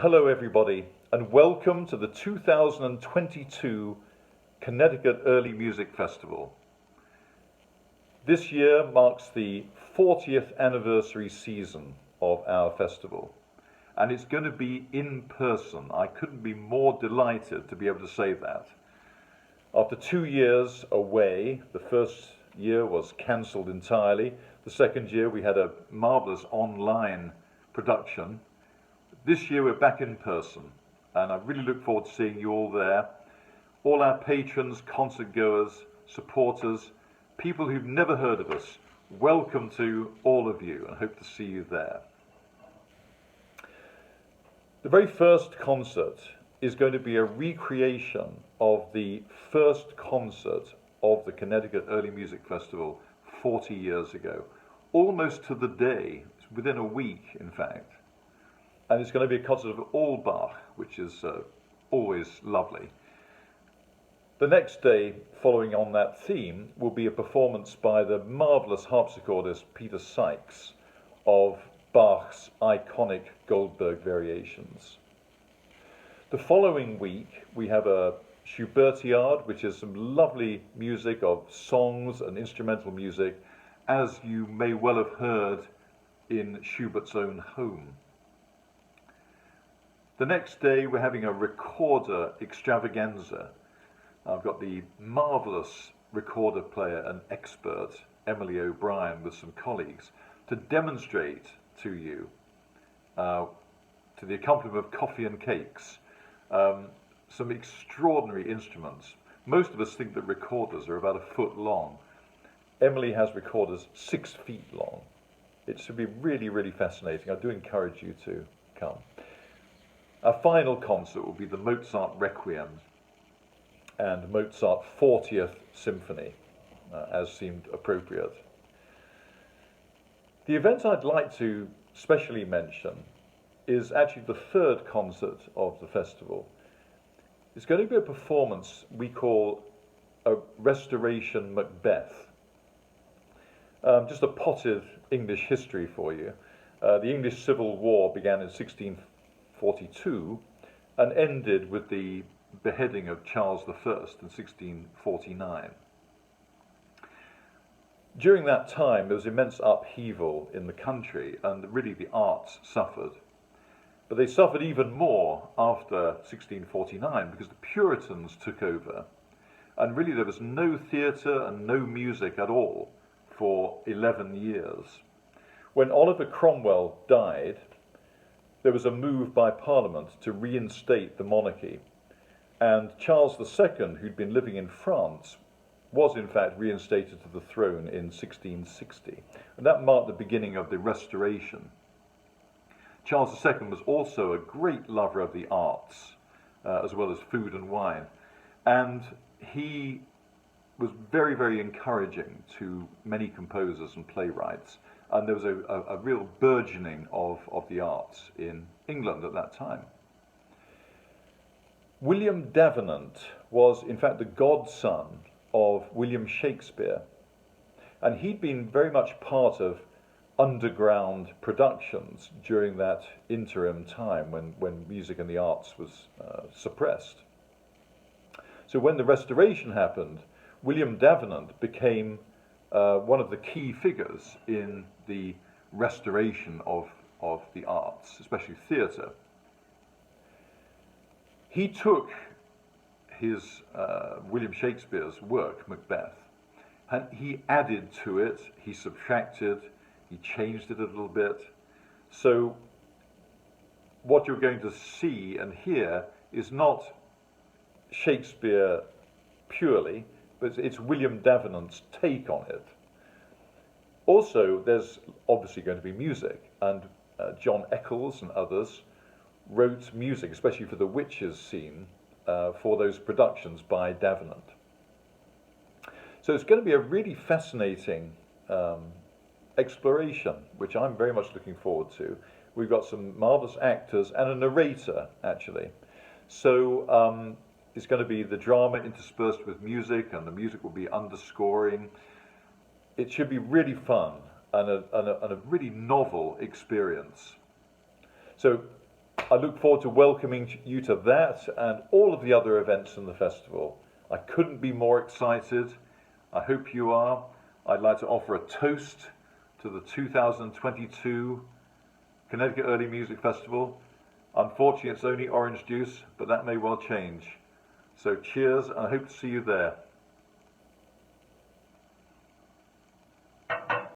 hello everybody, and welcome to the 2022 Connecticut Early Music Festival. This year marks the 40th anniversary season of our festival, and it's going to be in person. I couldn't be more delighted to be able to say that. After 2 years away, the first year was cancelled entirely. The second year we had a marvellous online production. This year we're back in person, and I really look forward to seeing you all there. All our patrons, concert goers, supporters, people who've never heard of us, welcome to all of you, and hope to see you there. The very first concert is going to be a recreation of the first concert of the Connecticut Early Music Festival 40 years ago, almost to the day, within a week in fact. And it's going to be a concert of all Bach, which is always lovely. The next day, following on that theme, will be a performance by the marvellous harpsichordist Peter Sykes of Bach's iconic Goldberg variations. The following week, we have a Schubertiade, which is some lovely music of songs and instrumental music, as you may well have heard in Schubert's own home. The next day we're having a recorder extravaganza. I've got the marvellous recorder player and expert Emily OBrien with some colleagues to demonstrate to you, to the accompaniment of coffee and cakes, some extraordinary instruments. Most of us think that recorders are about a foot long. Emily has recorders 6 feet long. It should be really, really fascinating. I do encourage you to come. Our final concert will be the Mozart Requiem and Mozart 40th Symphony, as seemed appropriate. The event I'd like to specially mention is actually the third concert of the festival. It's going to be a performance we call a Restoration Macbeth. Just a potted English history for you. The English Civil War began in 1642 and ended with the beheading of Charles I in 1649. During that time there was immense upheaval in the country, and really the arts suffered. But they suffered even more after 1649 because the Puritans took over, and really there was no theatre and no music at all for 11 years. When Oliver Cromwell died, there was a move by Parliament to reinstate the monarchy, and Charles II, who'd been living in France, was in fact reinstated to the throne in 1660, and that marked the beginning of the Restoration. Charles II was also a great lover of the arts, as well as food and wine, and he was very, very encouraging to many composers and playwrights. And there was a real burgeoning of the arts in England at that time. William Davenant was in fact the godson of William Shakespeare, and he'd been very much part of underground productions during that interim time when music and the arts was suppressed. So when the Restoration happened, William Davenant became one of the key figures in the restoration of the arts, especially theatre. He took his William Shakespeare's work, Macbeth, and he added to it, he subtracted, he changed it a little bit. So what you're going to see and hear is not Shakespeare purely, but it's William Davenant's take on it. Also, there's obviously going to be music, and John Eccles and others wrote music, especially for the witches scene, for those productions by Davenant. So it's going to be a really fascinating exploration, which I'm very much looking forward to. We've got some marvellous actors and a narrator, actually. So it's going to be the drama interspersed with music, and the music will be underscoring. It should be really fun and a really novel experience. So I look forward to welcoming you to that and all of the other events in the festival. I couldn't be more excited. I hope you are. I'd like to offer a toast to the 2022 Connecticut Early Music Festival. Unfortunately, it's only orange juice, but that may well change. So cheers, and I hope to see you there.